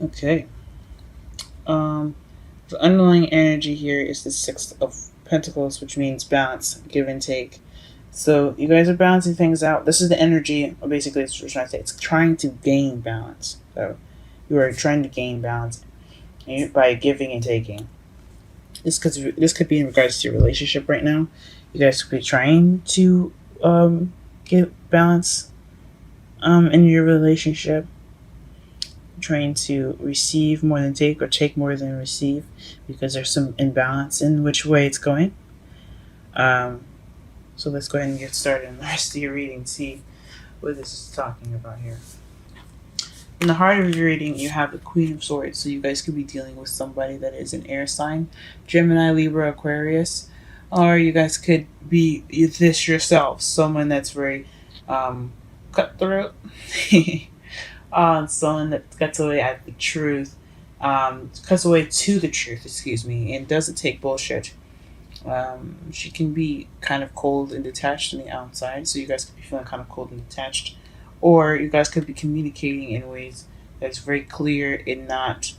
Okay. The underlying energy here is the Six of Pentacles, which means balance, give and take. So you guys are balancing things out. This is the energy, basically, it's trying to say. It's trying to gain balance. So you are trying to gain balance by giving and taking. This could be in regards to your relationship right now. You guys could be trying to get balance in your relationship, trying to receive more than take or take more than receive because there's some imbalance in which way it's going. So let's go ahead and get started in the rest of your reading, see what this is talking about here. In the heart of your reading, you have the Queen of Swords, so you guys could be dealing with somebody that is an air sign, Gemini, Libra, Aquarius, or you guys could be this yourself, someone that's very cutthroat, someone that cuts away at the truth, cuts away to the truth, excuse me, and doesn't take bullshit. She can be kind of cold and detached on the outside, so you guys could be feeling kind of cold and detached, or you guys could be communicating in ways that's very clear and not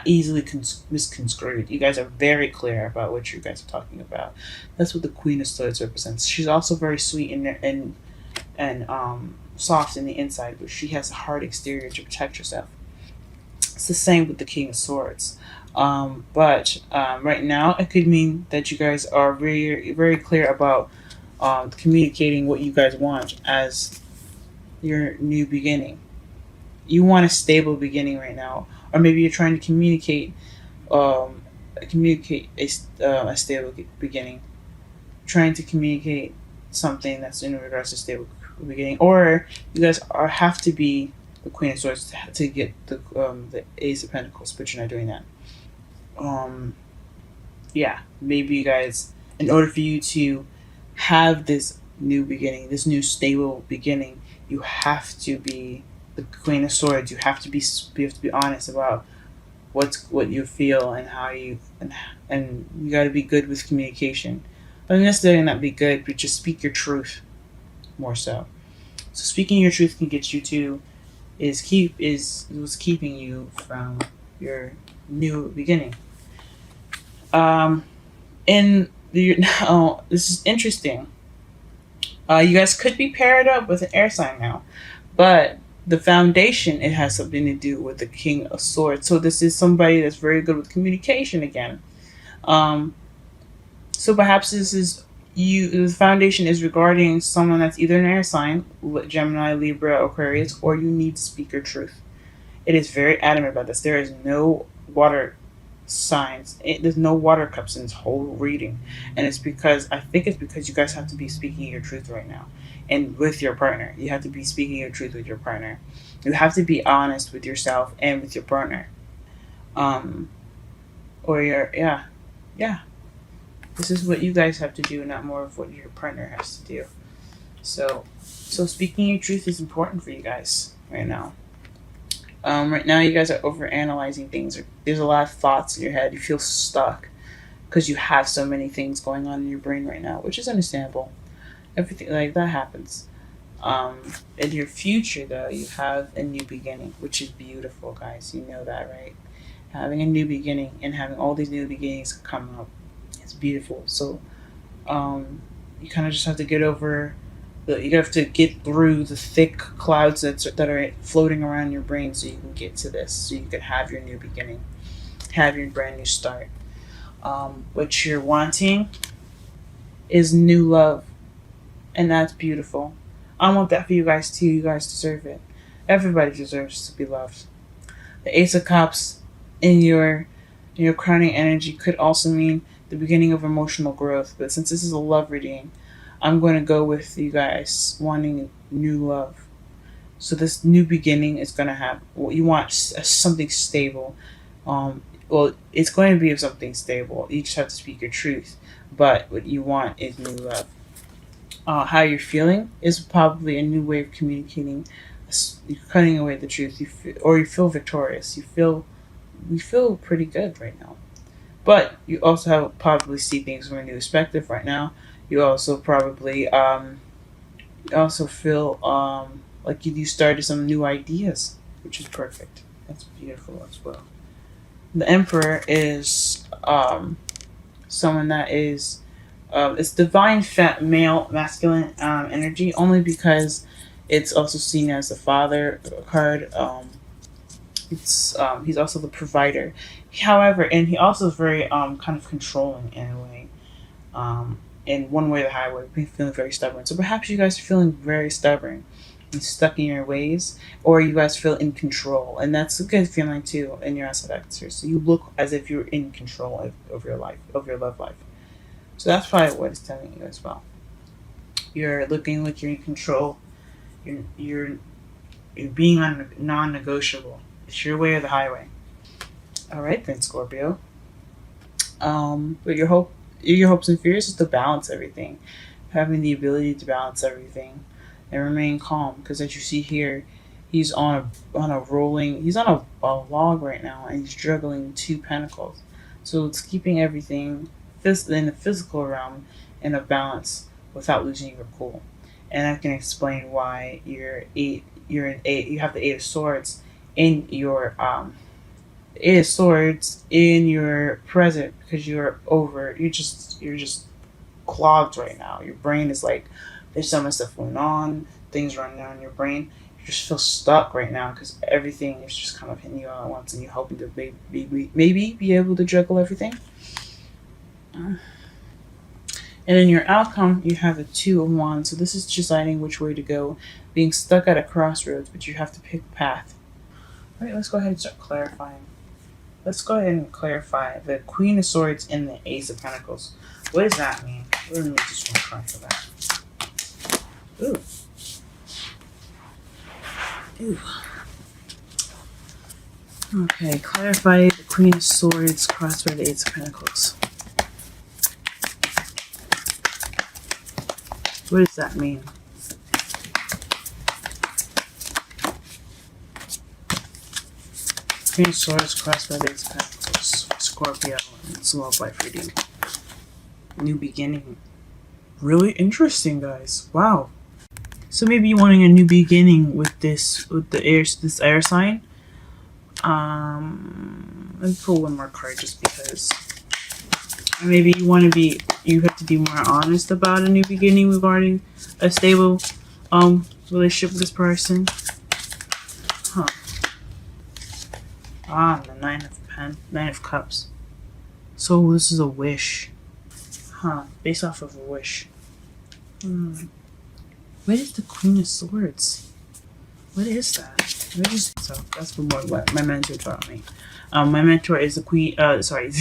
easily misconstrued. You guys are very clear about what you guys are talking about. That's what the Queen of Swords represents. She's also very sweet and soft in the inside, but she has a hard exterior to protect herself. It's the same with the King of Swords. But right now, it could mean that you guys are very, very clear about communicating what you guys want as your new beginning. You want a stable beginning right now, or maybe you're trying to um, communicate a stable beginning, trying to communicate something that's in regards to stable beginning, or you guys have to be the Queen of Swords to get the Ace of Pentacles, but you're not doing that. Um, yeah, maybe you guys, in order for you to have this new beginning, this new stable beginning, you have to be the Queen of Swords. You have to be honest about what you feel and how you and you got to be good with communication. But necessarily not be good, but just speak your truth more so. So speaking your truth can get you to is what's keeping you from your new beginning. Um, and now this is interesting. You guys could be paired up with an air sign now, but the foundation, it has something to do with the King of Swords. So this is somebody that's very good with communication again. Um, so perhaps this is you. The foundation is regarding someone that's either an air sign, Gemini, Libra, Aquarius, or you need to speak your truth. It is very adamant about this. There is no water signs. There's no water cups in this whole reading, and I think it's because you guys have to be speaking your truth right now, and with your partner, you have to be speaking your truth with your partner. You have to be honest with yourself and with your partner. Um, or your yeah. This is what you guys have to do, not more of what your partner has to do. So speaking your truth is important for you guys right now. Right now, you guys are over analyzing things. There's a lot of thoughts in your head. You feel stuck because you have so many things going on in your brain right now, which is understandable. Everything like that happens. In your future, though, you have a new beginning, which is beautiful, guys. You know that, right? Having a new beginning and having all these new beginnings come up, it's beautiful. So, you kind of just have to get over you have to get through the thick clouds that are floating around your brain so you can get to this, so you can have your new beginning, have your brand new start. What you're wanting is new love, and that's beautiful. I want that for you guys too. You guys deserve it. Everybody deserves to be loved. The Ace of Cups in your crowning energy could also mean the beginning of emotional growth, but since this is a love reading, I'm going to go with you guys wanting new love. So this new beginning is going to have what you want, something stable. Well, it's going to be something stable. You just have to speak your truth. But what you want is new love. How you're feeling is probably a new way of communicating. You're cutting away the truth. Or you feel victorious. You feel pretty good right now. But you also have probably see things from a new perspective right now. You also probably you also feel like you started some new ideas, which is perfect. That's beautiful as well. The Emperor is someone that is it's divine male masculine energy, only because it's also seen as the father card. It's he's also the provider. However, and he also is very kind of controlling in a way. In one way or the highway, feeling very stubborn. So perhaps you guys are feeling very stubborn and stuck in your ways, or you guys feel in control, and that's a good feeling too in your aspect. So you look as if you're in control of your life, of your love life. So that's probably what it's telling you as well. You're looking like you're in control. You're being non-negotiable. It's your way or the highway. All right then, Scorpio. But your hopes and fears is to balance everything, having the ability to balance everything, and remain calm. Because as you see here, he's on a log right now, and he's juggling two pentacles. So it's keeping everything in the physical realm in a balance without losing your cool. And I can explain why you have the Eight of Swords in your Eight of Swords in your present, because you're just clogged right now. Your brain is like, there's so much stuff going on, things running down in your brain. You just feel stuck right now because everything is just kind of hitting you all at once, and you're hoping to maybe be able to juggle everything. And in your outcome, you have the Two of Wands. So this is deciding which way to go, being stuck at a crossroads, but you have to pick a path. All right, let's go ahead and start clarifying. Let's go ahead and clarify the Queen of Swords and the Ace of Pentacles. What does that mean? Let me just one card for that. Ooh. Ooh. Okay, clarify the Queen of Swords crossed by the Ace of Pentacles. What does that mean? Queen of Swords crossed by the Ace of Pentacles. Scorpio, and it's love life reading. New beginning. Really interesting, guys. Wow. So maybe you're wanting a new beginning with this air sign. Let me pull one more card just because. Or maybe you have to be more honest about a new beginning regarding a stable relationship with this person. Huh. The Nine of Cups. So this is a wish. Huh. Based off of a wish. What is the Queen of Swords? What is that? So that's what my mentor taught me. My mentor is the Queen of Swords.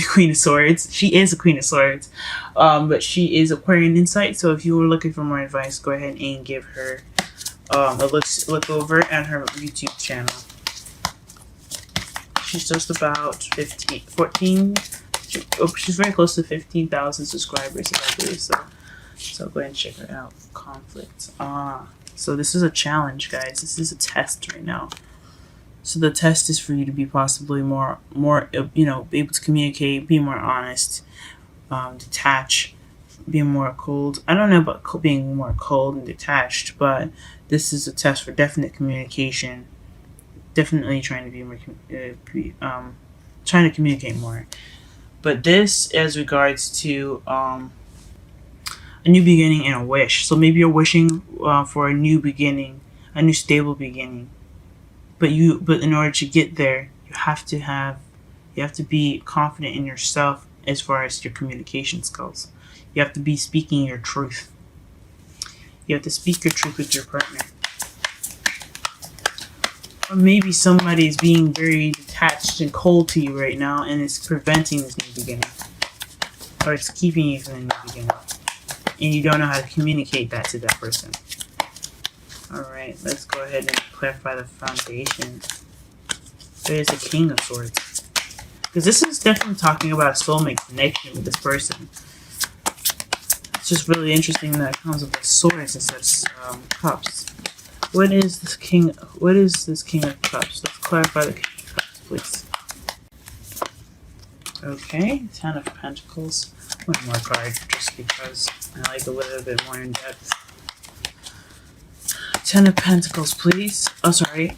She is the Queen of Swords. But she is Aquarian Insight. So if you were looking for more advice, go ahead and give her a look over at her YouTube channel. She's just about 14. She's very close to 15,000 subscribers, I believe. So go ahead and check her out. Conflict. So this is a challenge, guys. This is a test right now. So the test is for you to be possibly more, be able to communicate, be more honest, detach, be more cold. I don't know about being more cold and detached, but this is a test for definite communication. Definitely trying to be more, trying to communicate more. But this as regards to a new beginning and a wish. So maybe you're wishing for a new beginning, a new stable beginning. But in order to get there, you have to be confident in yourself as far as your communication skills. You have to be speaking your truth. You have to speak your truth with your partner. Or maybe somebody is being very detached and cold to you right now, and it's preventing this new beginning. Or it's keeping you from the new beginning. And you don't know how to communicate that to that person. Alright, let's go ahead and clarify the foundation. There's the King of Swords. Because this is definitely talking about a soulmate connection with this person. It's just really interesting that it comes with the swords instead of cups. What is this King of Cups? Let's clarify the King of Cups, please. Okay, Ten of Pentacles. One more card, just because I like a little bit more in depth. Ten of Pentacles, please. Oh, sorry.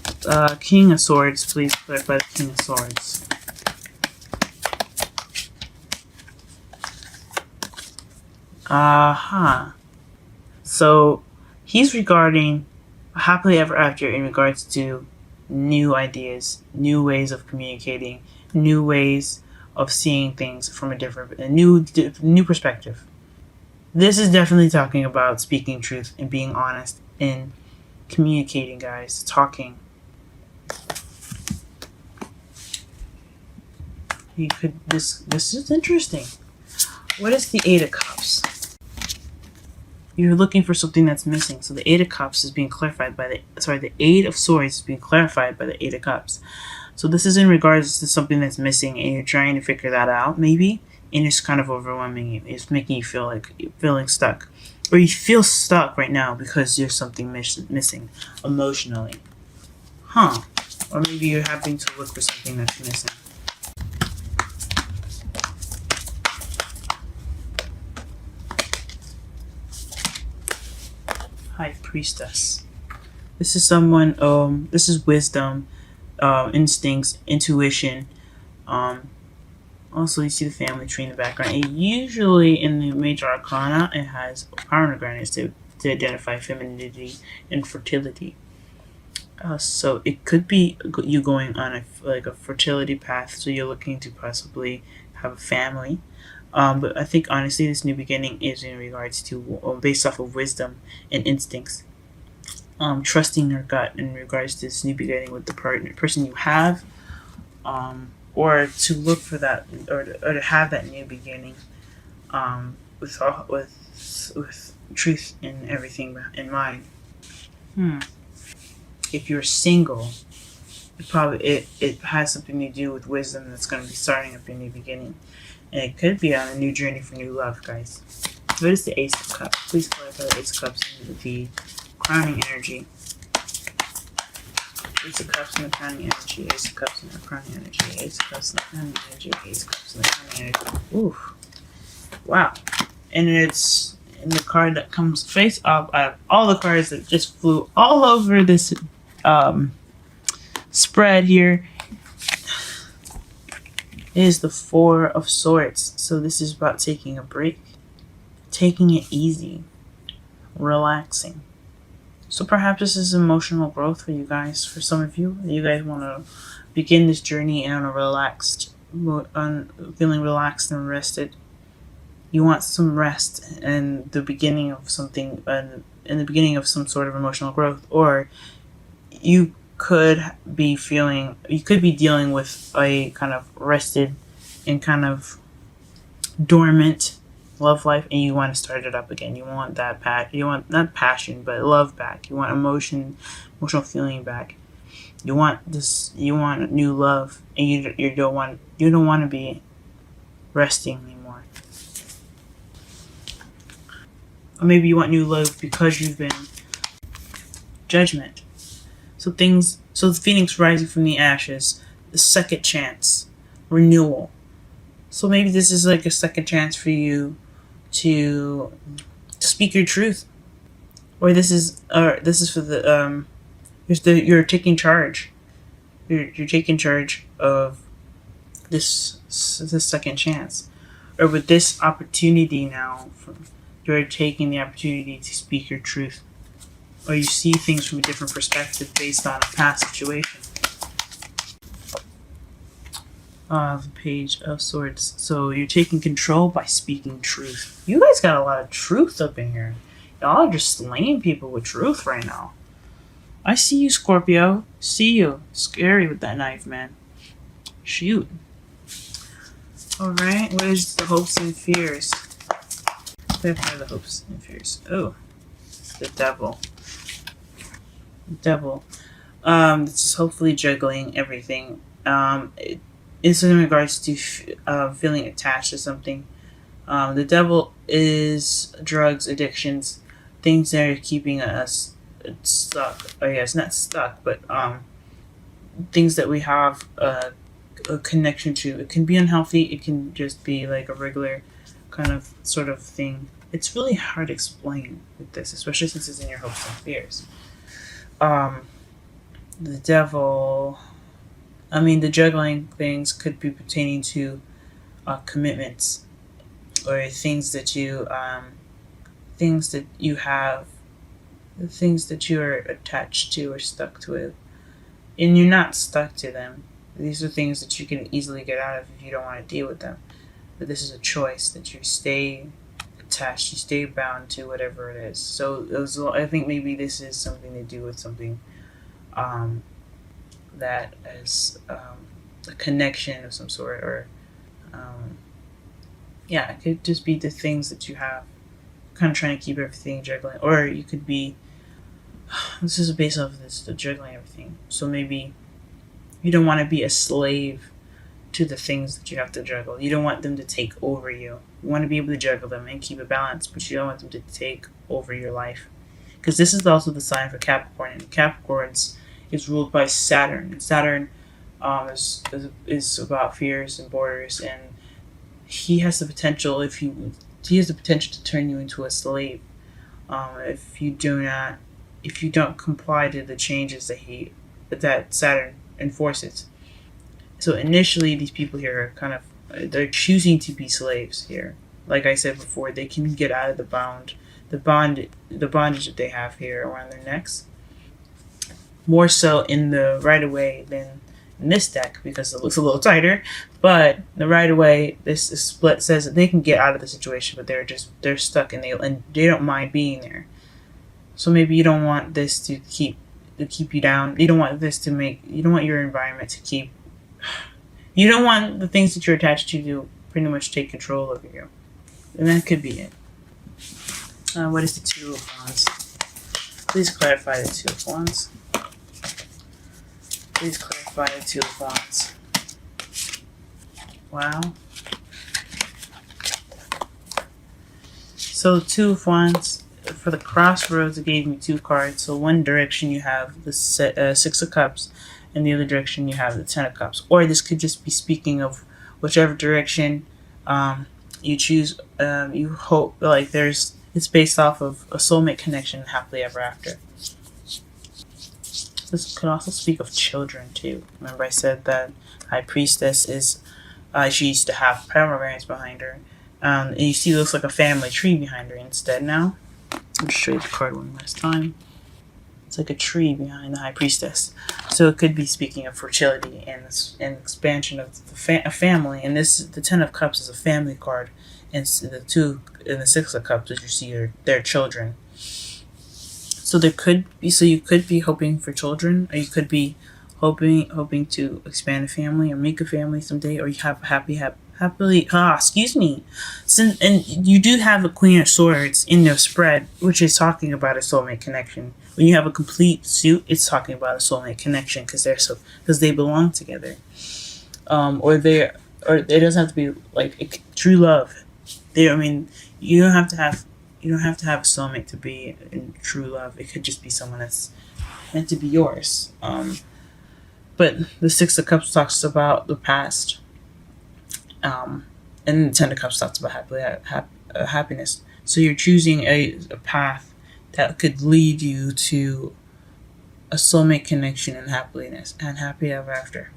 King of Swords, please clarify the King of Swords. So he's regarding a happily ever after in regards to new ideas, new ways of communicating, new ways of seeing things from a new perspective. This is definitely talking about speaking truth and being honest in communicating, guys. Talking. You could this is interesting. What is the Eight of Cups? You're looking for something that's missing. So the Eight of Cups is being clarified by the Eight of Swords is being clarified by the Eight of Cups. So this is in regards to something that's missing and you're trying to figure that out, maybe, and it's kind of overwhelming you. It's making you feel like you're feeling stuck. Or you feel stuck right now because there's something missing emotionally. Or maybe you're having to look for something that's missing. High Priestess. This is someone, this is wisdom, instincts, intuition. Also, you see the family tree in the background. And usually in the major arcana, it has pomegranates to identify femininity and fertility. So it could be you going on a fertility path. So you're looking to possibly have a family. But I think honestly, this new beginning is in regards to based off of wisdom and instincts. Trusting your gut in regards to this new beginning with the person you have. Or to look for that, or to have that new beginning, with truth and everything in mind. If you're single, it has something to do with wisdom that's going to be starting up your new beginning, and it could be on a new journey for new love, guys. What is the Ace of Cups? Please clarify the Ace of Cups and the crowning energy. Ace of Cups and the crowning energy. Ace of Cups and the crowning energy. Ace of Cups and the crowning energy. Ace of Cups and the crowning energy. Ooh. Wow. And it's in the card that comes face up out of all the cards that just flew all over this spread here is the Four of Swords. So this is about taking a break. Taking it easy. Relaxing. So perhaps this is emotional growth for you guys. For some of you, you guys want to begin this journey on a feeling relaxed and rested. You want some rest and the beginning of something, in the beginning of some sort of emotional growth, or you could be dealing with a kind of rested and kind of dormant love life, and you want to start it up again. You want that you want not passion, but love back. You want emotional feeling back. You want new love, and you don't want to be resting anymore. Or maybe you want new love because you've been judgment. So the phoenix rising from the ashes, the second chance, renewal. So maybe this is like a second chance for you to speak your truth, or this is for the you're taking charge. You're taking charge of this second chance, or with this opportunity now. You're taking the opportunity to speak your truth, or you see things from a different perspective based on a past situation. The Page of Swords. So you're taking control by speaking truth. You guys got a lot of truth up in here. Y'all are just slaying people with truth right now. I see you, Scorpio. See you. Scary with that knife, man. Shoot. Alright, what is the hopes and fears? Clarify the hopes and fears. Oh, the devil. This is hopefully juggling everything. It's in regards to feeling attached to something. The devil is drugs, addictions, things that are keeping us stuck. I guess not stuck, but things that we have a connection to. It can be unhealthy. It can just be like a regular kind of sort of thing. It's really hard to explain with this, especially since it's in your hopes and fears. The Devil. I mean, the juggling things could be pertaining to commitments, or things that you have, the things that you are attached to or stuck to it, and you're not stuck to them. These are things that you can easily get out of if you don't want to deal with them. But this is a choice that you stay attached, you stay bound to whatever it is. So I think maybe this is something to do with something um, that is a connection of some sort, or um, yeah, it could just be the things that you have, kind of trying to keep everything juggling, or you could be. This is based off of this, the juggling everything. So maybe you don't want to be a slave to the things that you have to juggle. You don't want them to take over you. You want to be able to juggle them and keep a balance, but you don't want them to take over your life. Because this is also the sign for Capricorn, and Capricorns is ruled by Saturn. And Saturn is about fears and borders, and he has the potential, he has the potential to turn you into a slave, if you don't comply to the changes that Saturn enforces. So initially, these people here are they're choosing to be slaves here. Like I said before, they can get out of the bondage that they have here around their necks, more so in the right away than in this deck, because it looks a little tighter. But the right away, this split says that they can get out of the situation, but they're stuck, and they don't mind being there. So maybe you don't want this to keep you down. You don't want you don't want your environment to keep. You don't want the things that you're attached to pretty much take control over you. And that could be it. What is the Two of Wands? Please clarify the Two of Wands. Please clarify the Two of Wands. Wow. So the Two of Wands, for the crossroads, it gave me two cards. So one direction you have the Six of Cups, and the other direction you have the Ten of Cups. Or this could just be speaking of whichever direction you choose. You hope, like, it's based off of a soulmate connection and happily ever after. This could also speak of children too. Remember I said that High Priestess is, she used to have pomegranates behind her. And you see it looks like a family tree behind her instead now. I'll show you the card one last time. It's like a tree behind the High Priestess. So it could be speaking of fertility and expansion of a family. And the Ten of Cups is a family card. And the Six of Cups, as you see, are their children. So you could be hoping for children, or you could be hoping to expand a family or make a family someday, or you have and you do have a Queen of Swords in the spread, which is talking about a soulmate connection. When you have a complete suit, it's talking about a soulmate connection because they belong together, or it doesn't have to be like true love. You don't have to have a soulmate to be in true love. It could just be someone that's meant to be yours. But the Six of Cups talks about the past. And the Ten of Cups talks about happiness. So you're choosing a path that could lead you to a soulmate connection and happiness and happy ever after.